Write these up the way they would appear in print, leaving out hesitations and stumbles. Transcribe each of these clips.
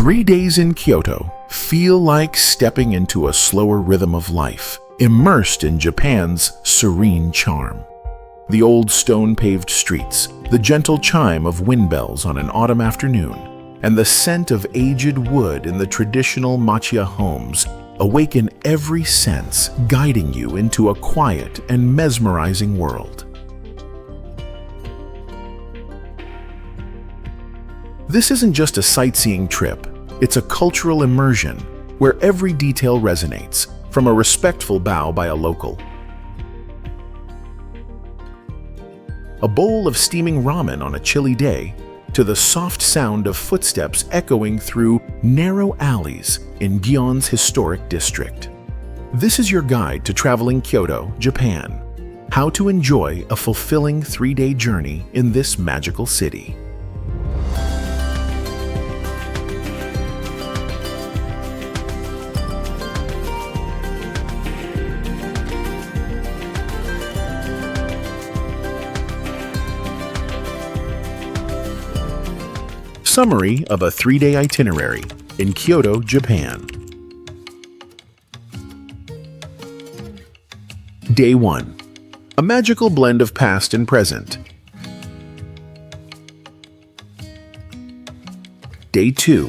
3 days in Kyoto feel like stepping into a slower rhythm of life, immersed in Japan's serene charm. The old stone-paved streets, the gentle chime of wind bells on an autumn afternoon, and the scent of aged wood in the traditional machiya homes awaken every sense, guiding you into a quiet and mesmerizing world. This isn't just a sightseeing trip, it's a cultural immersion where every detail resonates, from a respectful bow by a local, a bowl of steaming ramen on a chilly day, to the soft sound of footsteps echoing through narrow alleys in Gion's historic district. This is your guide to traveling Kyoto, Japan. How to enjoy a fulfilling 3-day journey in this magical city. Summary of a 3-day itinerary in Kyoto, Japan. Day 1. A magical blend of past and present. Day 2.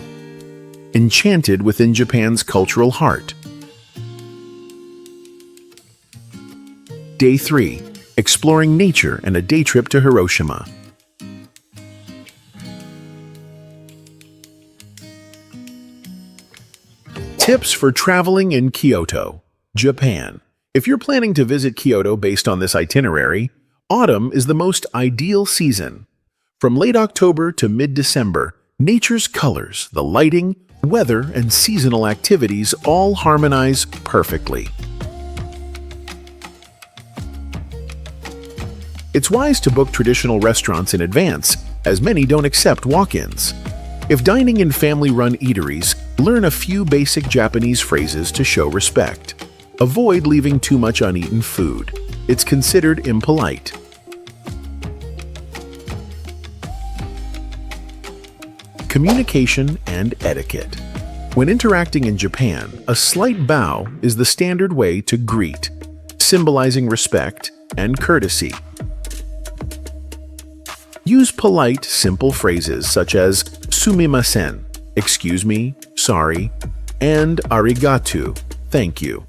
Enchanted within Japan's cultural heart. Day 3. Exploring nature and a day trip to Hiroshima. Tips for traveling in Kyoto, Japan. If you're planning to visit Kyoto based on this itinerary, autumn is the most ideal season. From late October to mid-December, nature's colors, the lighting, weather, and seasonal activities all harmonize perfectly. It's wise to book traditional restaurants in advance, as many don't accept walk-ins. If dining in family-run eateries, learn a few basic Japanese phrases to show respect. Avoid leaving too much uneaten food. It's considered impolite. Communication and etiquette. When interacting in Japan, a slight bow is the standard way to greet, symbolizing respect and courtesy. Use polite, simple phrases such as sumimasen, excuse me, sorry, and arigato, thank you,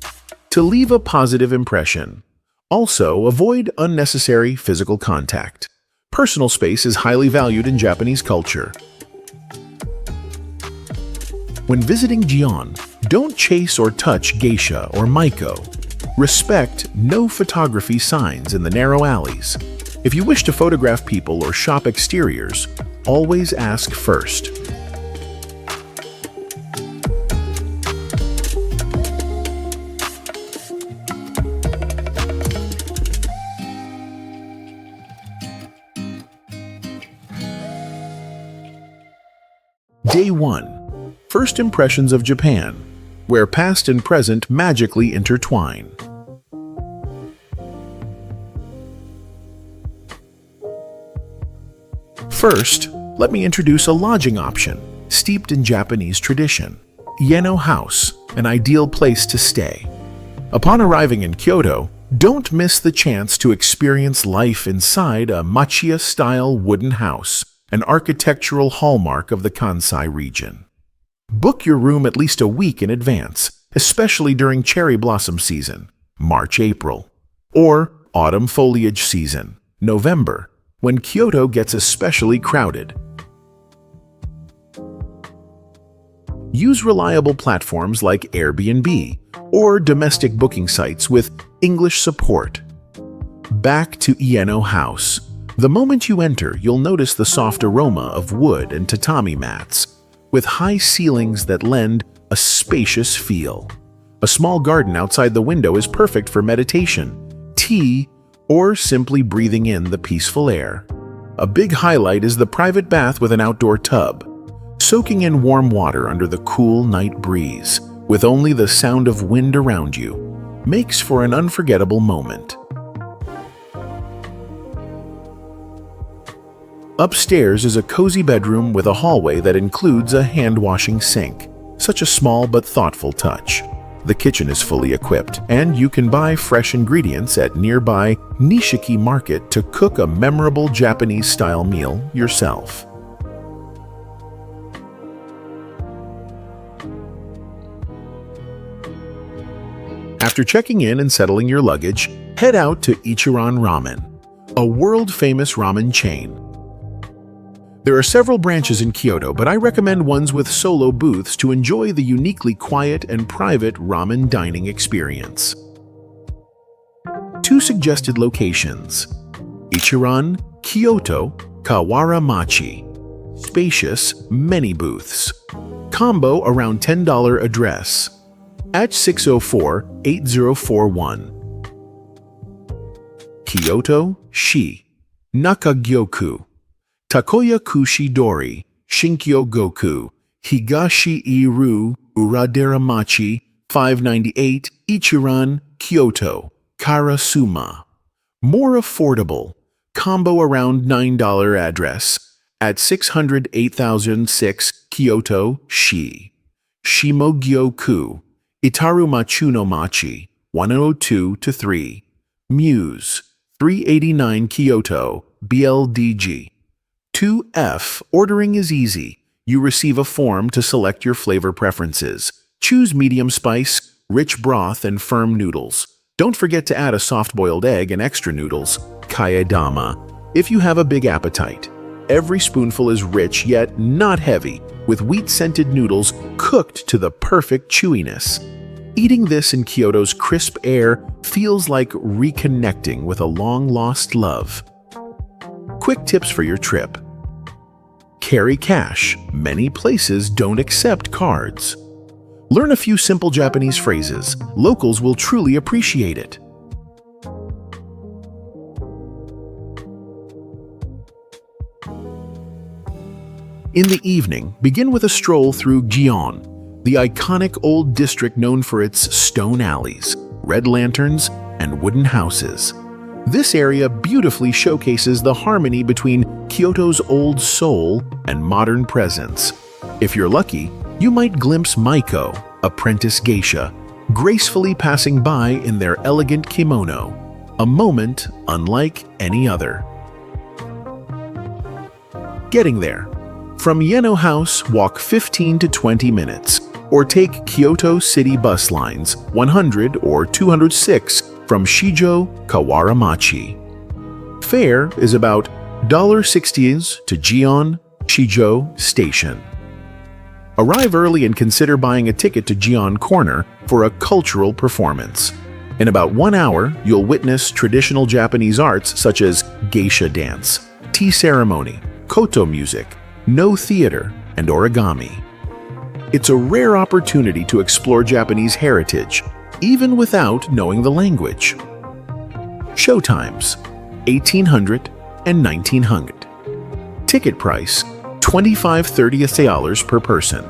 to leave a positive impression. Also, avoid unnecessary physical contact. Personal space is highly valued in Japanese culture. When visiting Gion, don't chase or touch geisha or maiko. Respect no photography signs in the narrow alleys. If you wish to photograph people or shop exteriors, always ask first. Day 1. First impressions of Japan, where past and present magically intertwine. First, let me introduce a lodging option, steeped in Japanese tradition. Ueno House, an ideal place to stay. Upon arriving in Kyoto, don't miss the chance to experience life inside a machiya-style wooden house, an architectural hallmark of the Kansai region. Book your room at least a week in advance, especially during cherry blossom season, March-April, or autumn foliage season, November, when Kyoto gets especially crowded. Use reliable platforms like Airbnb or domestic booking sites with English support. Back to Ueno House. The moment you enter, you'll notice the soft aroma of wood and tatami mats, with high ceilings that lend a spacious feel. A small garden outside the window is perfect for meditation, tea, or simply breathing in the peaceful air. A big highlight is the private bath with an outdoor tub. Soaking in warm water under the cool night breeze, with only the sound of wind around you, makes for an unforgettable moment. Upstairs is a cozy bedroom with a hallway that includes a hand-washing sink. Such a small but thoughtful touch. The kitchen is fully equipped, and you can buy fresh ingredients at nearby Nishiki Market to cook a memorable Japanese-style meal yourself. After checking in and settling your luggage, head out to Ichiran Ramen, a world-famous ramen chain. There are several branches in Kyoto, but I recommend ones with solo booths to enjoy the uniquely quiet and private ramen dining experience. 2 suggested locations: Ichiran, Kyoto, Kawaramachi. Spacious, many booths. Combo around $10 address. At 604-8041. Kyoto, Shi, Nakagyoku. Takoya Kushi-dori, Shinkyo-goku, Higashi-iru, Uraderamachi, 598, Ichiran, Kyoto, Karasuma. More affordable, combo around $9 address, at 600-8006, Kyoto, Shi. Shimogyoku, Itarumachuno-machi, 102-3. Muse, 389 Kyoto, BLDG. 2F, ordering is easy. You receive a form to select your flavor preferences. Choose medium spice, rich broth, and firm noodles. Don't forget to add a soft-boiled egg and extra noodles, kaedama, if you have a big appetite. Every spoonful is rich yet not heavy, with wheat-scented noodles cooked to the perfect chewiness. Eating this in Kyoto's crisp air feels like reconnecting with a long-lost love. Quick tips for your trip. Carry cash. Many places don't accept cards. Learn a few simple Japanese phrases. Locals will truly appreciate it. In the evening, begin with a stroll through Gion, the iconic old district known for its stone alleys, red lanterns, and wooden houses. This area beautifully showcases the harmony between Kyoto's old soul and modern presence. If you're lucky, you might glimpse Maiko, apprentice geisha, gracefully passing by in their elegant kimono, a moment unlike any other. Getting there. From Ueno House, walk 15 to 20 minutes, or take Kyoto City bus lines 100 or 206 from Shijo Kawaramachi. Fare is about $60 to Gion Shijo Station. Arrive early and consider buying a ticket to Gion Corner for a cultural performance. In about 1 hour, you'll witness traditional Japanese arts such as geisha dance, tea ceremony, koto music, no theater, and origami. It's a rare opportunity to explore Japanese heritage, even without knowing the language. Showtimes: 1800 and 1900. Ticket price: $25-30 per person.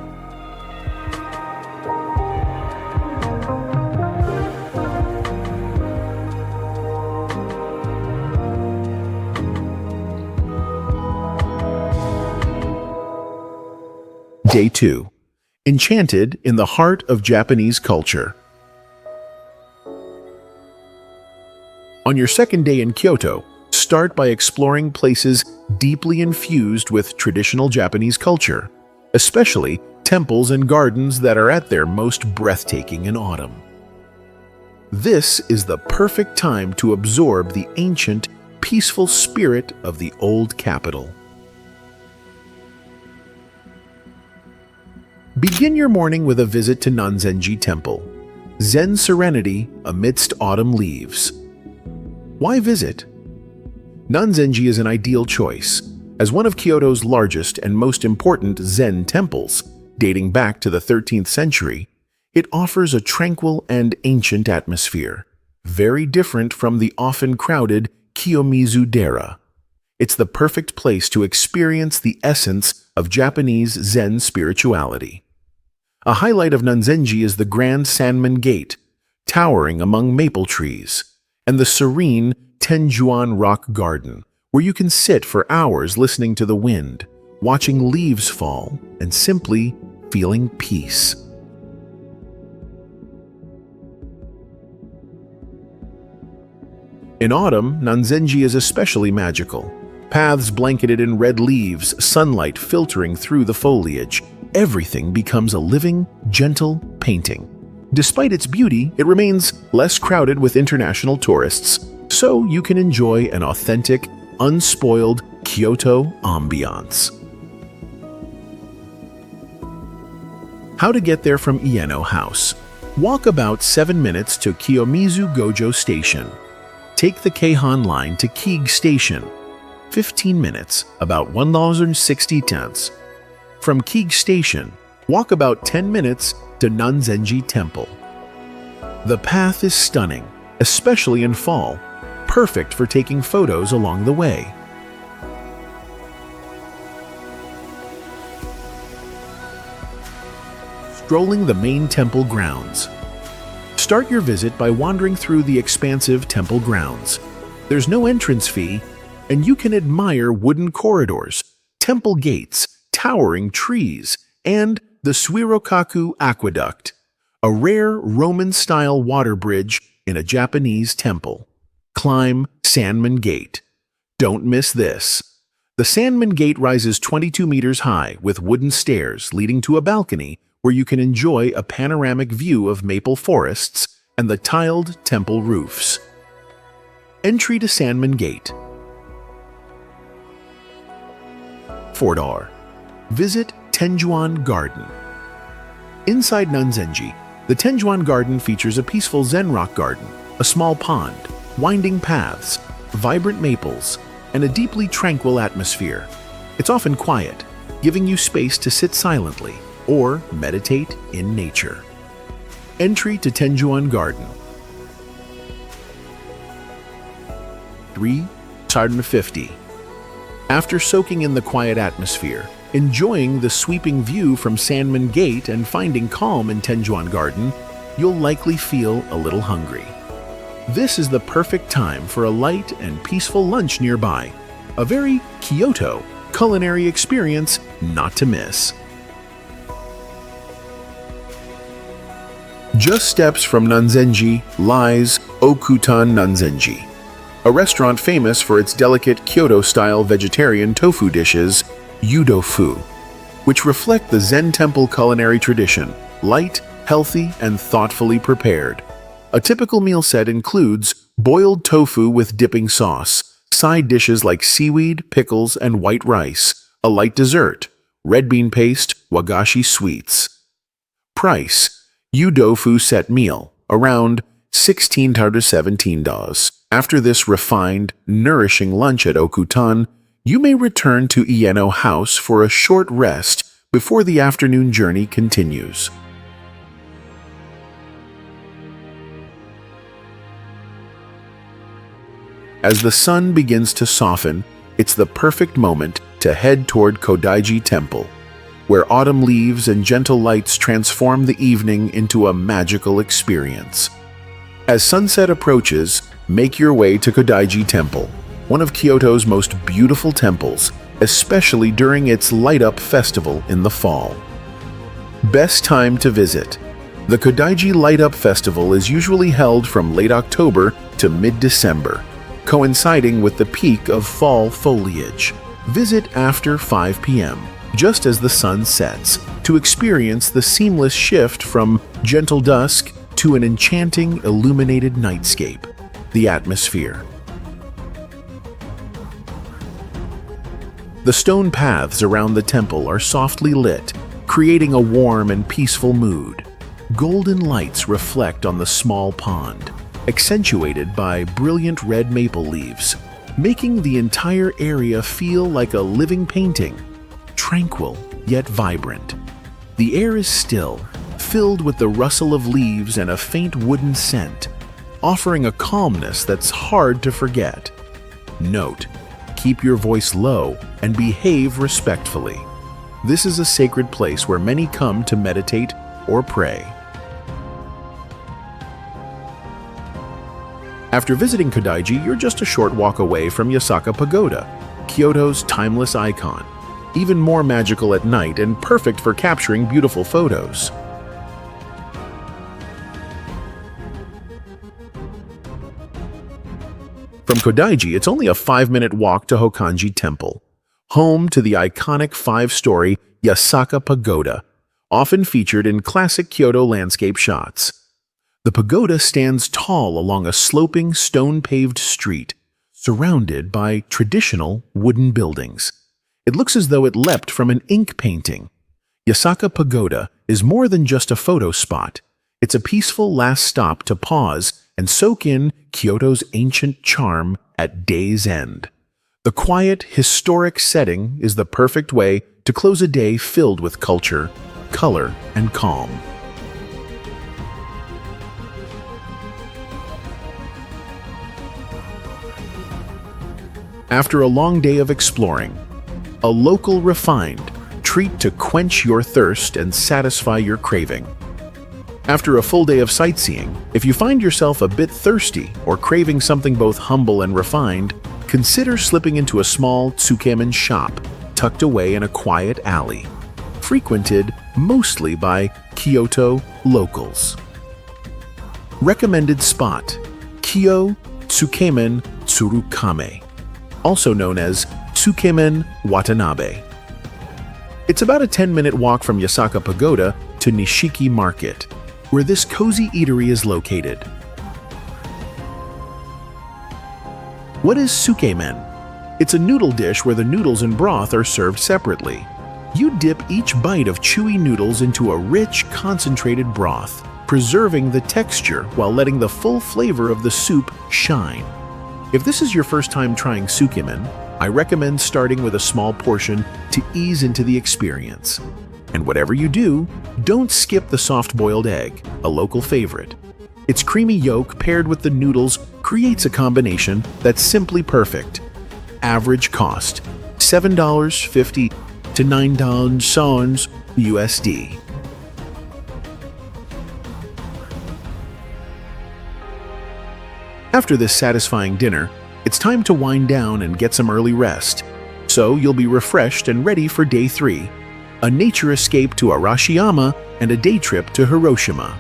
Day 2. Enchanted in the heart of Japanese culture. On your second day in Kyoto, start by exploring places deeply infused with traditional Japanese culture, especially temples and gardens that are at their most breathtaking in autumn. This is the perfect time to absorb the ancient, peaceful spirit of the old capital. Begin your morning with a visit to Nanzenji Temple, Zen serenity amidst autumn leaves. Why visit? Nanzenji is an ideal choice. As one of Kyoto's largest and most important Zen temples, dating back to the 13th century, it offers a tranquil and ancient atmosphere, very different from the often crowded Kiyomizu-dera. It's the perfect place to experience the essence of Japanese Zen spirituality. A highlight of Nanzenji is the grand Sanmen Gate, towering among maple trees, and the serene Tenjuan Rock Garden, where you can sit for hours listening to the wind, watching leaves fall, and simply feeling peace. In autumn, Nanzenji is especially magical. Paths blanketed in red leaves, sunlight filtering through the foliage. Everything becomes a living, gentle painting. Despite its beauty, it remains less crowded with international tourists, so you can enjoy an authentic, unspoiled Kyoto ambiance. How to get there from Ueno House. Walk about 7 minutes to Kiyomizu Gojo Station. Take the Keihan line to Keig Station. 15 minutes, about $1.60. From Keig Station, walk about 10 minutes to Nanzenji Temple. The path is stunning, especially in fall, perfect for taking photos along the way. Strolling the main temple grounds. Start your visit by wandering through the expansive temple grounds. There's no entrance fee, and you can admire wooden corridors, temple gates, towering trees, and the Suirokaku Aqueduct, a rare Roman-style water bridge in a Japanese temple. Climb Sanmin Gate. Don't miss this. The Sanmin Gate rises 22 meters high with wooden stairs leading to a balcony where you can enjoy a panoramic view of maple forests and the tiled temple roofs. Entry to Sanmin Gate. $4. Visit Tenjuan Garden. Inside Nanzenji, the Tenjuan Garden features a peaceful Zen rock garden, a small pond, winding paths, vibrant maples, and a deeply tranquil atmosphere. It's often quiet, giving you space to sit silently or meditate in nature. Entry to Tenjuan Garden. $3.50. After soaking in the quiet atmosphere, enjoying the sweeping view from Sanmin Gate and finding calm in Tenjuan Garden, you'll likely feel a little hungry. This is the perfect time for a light and peaceful lunch nearby, a very Kyoto culinary experience not to miss. Just steps from Nanzenji lies Okutan Nanzenji, a restaurant famous for its delicate Kyoto-style vegetarian tofu dishes, yudofu, which reflect the Zen temple culinary tradition, light, healthy, and thoughtfully prepared. A typical meal set includes boiled tofu with dipping sauce, side dishes like seaweed, pickles, and white rice, a light dessert, red bean paste, wagashi sweets. Price: yudofu set meal, around $16 to $17. After this refined, nourishing lunch at Okutan, you may return to Ueno House for a short rest before the afternoon journey continues. As the sun begins to soften, it's the perfect moment to head toward Kodaiji Temple, where autumn leaves and gentle lights transform the evening into a magical experience. As sunset approaches, make your way to Kodaiji Temple, one of Kyoto's most beautiful temples, especially during its light-up festival in the fall. Best time to visit. The Kodaiji Light-Up Festival is usually held from late October to mid-December, coinciding with the peak of fall foliage. Visit after 5 p.m., just as the sun sets, to experience the seamless shift from gentle dusk to an enchanting illuminated nightscape. The atmosphere. The stone paths around the temple are softly lit, creating a warm and peaceful mood. Golden lights reflect on the small pond, accentuated by brilliant red maple leaves, making the entire area feel like a living painting, tranquil yet vibrant. The air is still, filled with the rustle of leaves and a faint wooden scent, offering a calmness that's hard to forget. Note: keep your voice low and behave respectfully. This is a sacred place where many come to meditate or pray. After visiting Kodaiji, you're just a short walk away from Yasaka Pagoda, Kyoto's timeless icon, even more magical at night and perfect for capturing beautiful photos. From Kodaiji, it's only a 5-minute walk to Hokkanji Temple, home to the iconic 5-story Yasaka Pagoda, often featured in classic Kyoto landscape shots. The pagoda stands tall along a sloping stone-paved street, surrounded by traditional wooden buildings. It looks as though it leapt from an ink painting. Yasaka Pagoda is more than just a photo spot. It's a peaceful last stop to pause and soak in Kyoto's ancient charm at day's end. The quiet, historic setting is the perfect way to close a day filled with culture, color, and calm. After a long day of exploring, a local refined treat to quench your thirst and satisfy your craving. After a full day of sightseeing, if you find yourself a bit thirsty or craving something both humble and refined, consider slipping into a small tsukemen shop tucked away in a quiet alley, frequented mostly by Kyoto locals. Recommended spot: Kyo Tsukemen Tsurukame, also known as Tsukemen Watanabe. It's about a 10-minute walk from Yasaka Pagoda to Nishiki Market, where this cozy eatery is located. What is tsukemen? It's a noodle dish where the noodles and broth are served separately. You dip each bite of chewy noodles into a rich, concentrated broth, preserving the texture while letting the full flavor of the soup shine. If this is your first time trying tsukemen, I recommend starting with a small portion to ease into the experience. And whatever you do, don't skip the soft-boiled egg, a local favorite. Its creamy yolk paired with the noodles creates a combination that's simply perfect. Average cost: $7.50 to $9 USD. After this satisfying dinner, it's time to wind down and get some early rest. So you'll be refreshed and ready for day 3, a nature escape to Arashiyama and a day trip to Hiroshima.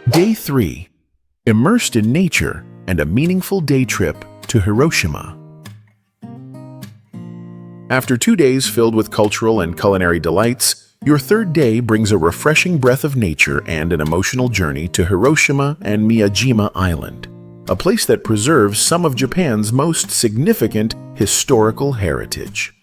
Day 3. Immersed in nature and a meaningful day trip to Hiroshima. After 2 days filled with cultural and culinary delights, your third day brings a refreshing breath of nature and an emotional journey to Hiroshima and Miyajima Island, a place that preserves some of Japan's most significant historical heritage.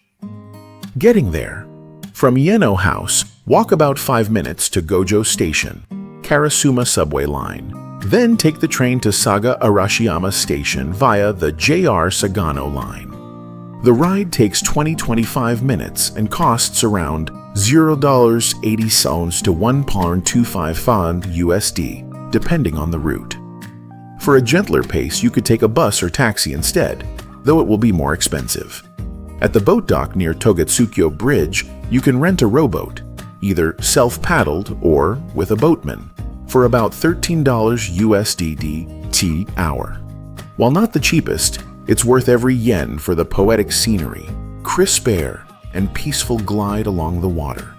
Getting there. From Ieno House, walk about 5 minutes to Gojo Station, Karasuma subway line. Then take the train to Saga Arashiyama Station via the JR Sagano line. The ride takes 20-25 minutes and costs around $0.80 to $1.25 USD, depending on the route. For a gentler pace, you could take a bus or taxi instead, though it will be more expensive. At the boat dock near Togatsukyo Bridge, you can rent a rowboat, either self-paddled or with a boatman, for about $13 USD hour. While not the cheapest, it's worth every yen for the poetic scenery, crisp air, and peaceful glide along the water.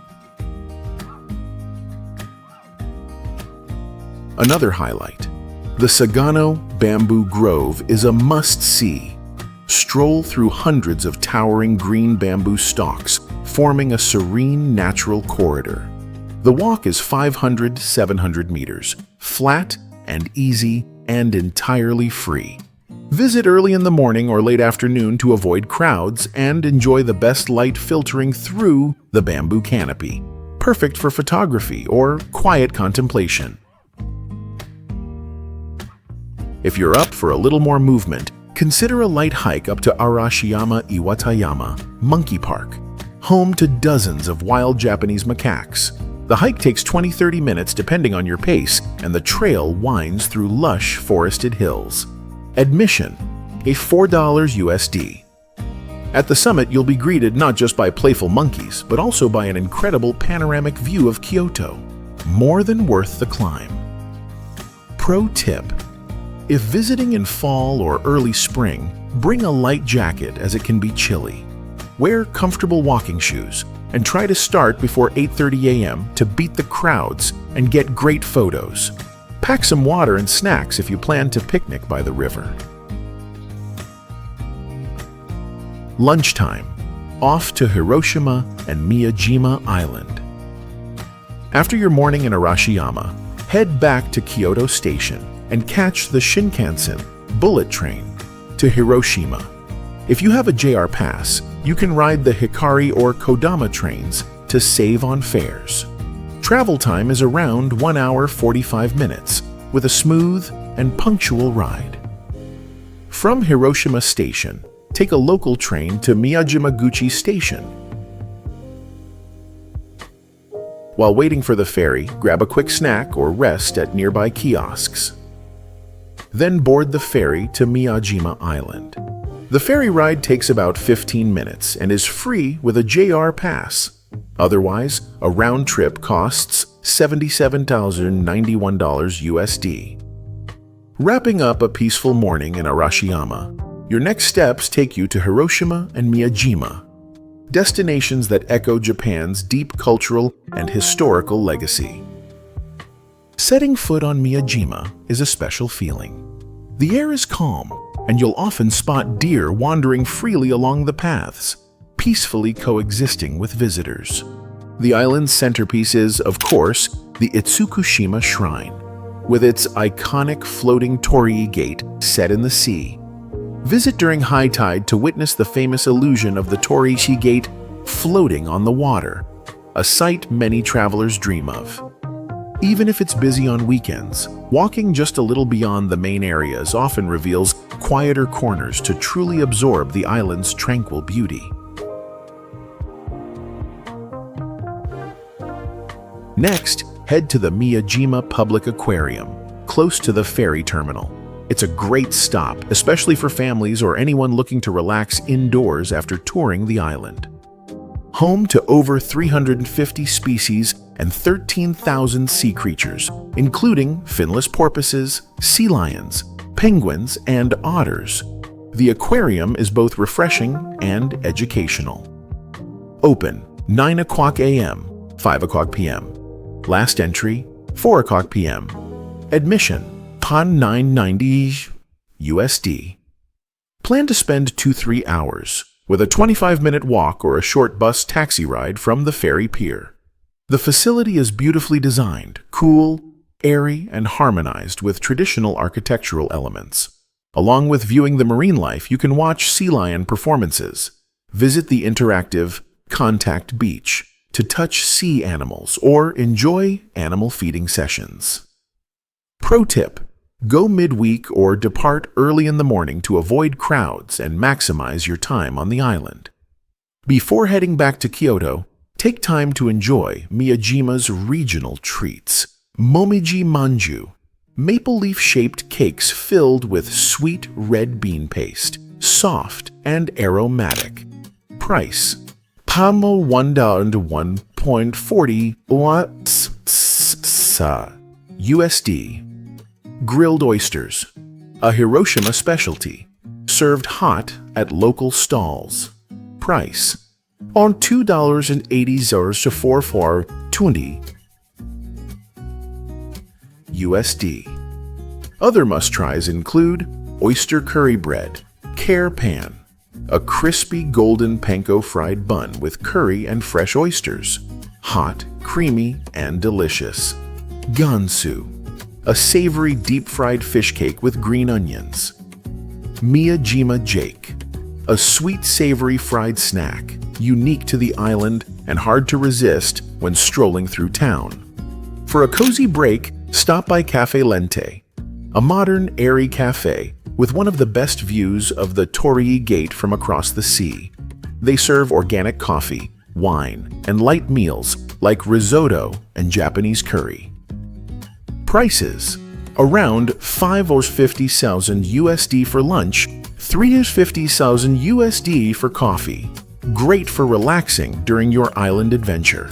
Another highlight: the Sagano Bamboo Grove is a must-see. Stroll through hundreds of towering green bamboo stalks, forming a serene natural corridor. The walk is 500-700 meters, flat and easy and entirely free. Visit early in the morning or late afternoon to avoid crowds and enjoy the best light filtering through the bamboo canopy, perfect for photography or quiet contemplation. If you're up for a little more movement, consider a light hike up to Arashiyama Iwatayama Monkey Park, home to dozens of wild Japanese macaques. The hike takes 20-30 minutes depending on your pace, and the trail winds through lush forested hills. Admission, a $4 USD. At the summit, you'll be greeted not just by playful monkeys, but also by an incredible panoramic view of Kyoto. More than worth the climb. Pro tip: if visiting in fall or early spring, bring a light jacket as it can be chilly. Wear comfortable walking shoes and try to start before 8:30 a.m. to beat the crowds and get great photos. Pack some water and snacks if you plan to picnic by the river. Lunchtime. Off to Hiroshima and Miyajima Island. After your morning in Hiroshima, head back to Kyoto Station and catch the Shinkansen bullet train to Hiroshima. If you have a JR pass, you can ride the Hikari or Kodama trains to save on fares. Travel time is around 1 hour 45 minutes with a smooth and punctual ride. From Hiroshima Station, take a local train to Miyajimaguchi Station. While waiting for the ferry, grab a quick snack or rest at nearby kiosks. Then board the ferry to Miyajima Island. The ferry ride takes about 15 minutes and is free with a JR pass. Otherwise, a round trip costs $77,091 USD. Wrapping up a peaceful morning in Hiroshima, your next steps take you to Hiroshima and Miyajima, destinations that echo Japan's deep cultural and historical legacy. Setting foot on Miyajima is a special feeling. The air is calm, and you'll often spot deer wandering freely along the paths, peacefully coexisting with visitors. The island's centerpiece is, of course, the Itsukushima Shrine, with its iconic floating torii gate set in the sea. Visit during high tide to witness the famous illusion of the Toriishi Gate floating on the water, a sight many travelers dream of. Even if it's busy on weekends, walking just a little beyond the main areas often reveals quieter corners to truly absorb the island's tranquil beauty. Next, head to the Miyajima Public Aquarium, close to the ferry terminal. It's a great stop, especially for families or anyone looking to relax indoors after touring the island. Home to over 350 species and 13,000 sea creatures, including finless porpoises, sea lions, penguins, and otters. The aquarium is both refreshing and educational. Open 9 o'clock a.m., 5 o'clock p.m. Last entry, 4 o'clock p.m. Admission, $990 USD. Plan to spend 2-3 hours, with a 25-minute walk or a short bus taxi ride from the ferry pier. The facility is beautifully designed, cool, airy, and harmonized with traditional architectural elements. Along with viewing the marine life, you can watch sea lion performances, visit the interactive Contact Beach to touch sea animals, or enjoy animal feeding sessions. Pro tip: go midweek or depart early in the morning to avoid crowds and maximize your time on the island. Before heading back to Kyoto, take time to enjoy Miyajima's regional treats. Momiji manju, maple leaf-shaped cakes filled with sweet red bean paste, soft and aromatic. Price: Pamo $1.40 USD. Grilled oysters, a Hiroshima specialty, served hot at local stalls. Price: on $2.80 to $4.20 USD. Other must-tries include oyster curry bread, care pan, a crispy golden panko fried bun with curry and fresh oysters, hot, creamy, and delicious. Gansu, a savory deep-fried fish cake with green onions. Miyajima Jake, a sweet savory fried snack, unique to the island and hard to resist when strolling through town. For a cozy break, stop by Cafe Lente, a modern, airy cafe with one of the best views of the Torii Gate from across the sea. They serve organic coffee, wine, and light meals like risotto and Japanese curry. Prices: around 550,000 USD for lunch, 350,000 USD for coffee. Great for relaxing during your island adventure.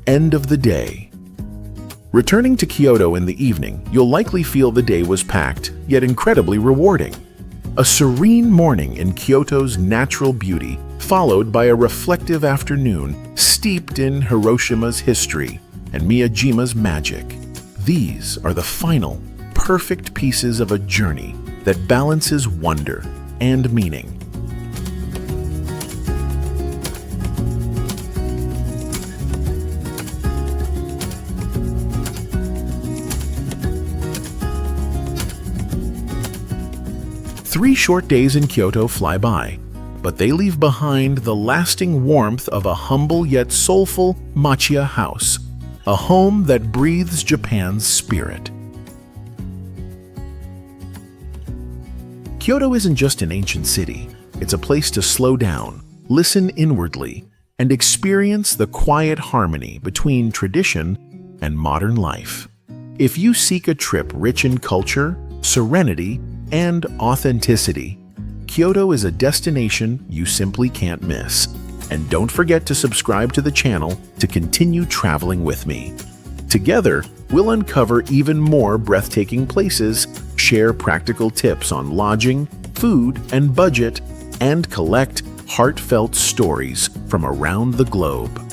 End of the day. Returning to Kyoto in the evening, you'll likely feel the day was packed, yet incredibly rewarding. A serene morning in Kyoto's natural beauty, followed by a reflective afternoon steeped in Hiroshima's history and Miyajima's magic. These are the final, perfect pieces of a journey that balances wonder and meaning. Three short days in Kyoto fly by, but they leave behind the lasting warmth of a humble yet soulful machiya house, a home that breathes Japan's spirit. Kyoto isn't just an ancient city, it's a place to slow down, listen inwardly, and experience the quiet harmony between tradition and modern life. If you seek a trip rich in culture, serenity, and authenticity, Kyoto is a destination you simply can't miss. And don't forget to subscribe to the channel to continue traveling with me. Together, we'll uncover even more breathtaking places, share practical tips on lodging, food, and budget, and collect heartfelt stories from around the globe.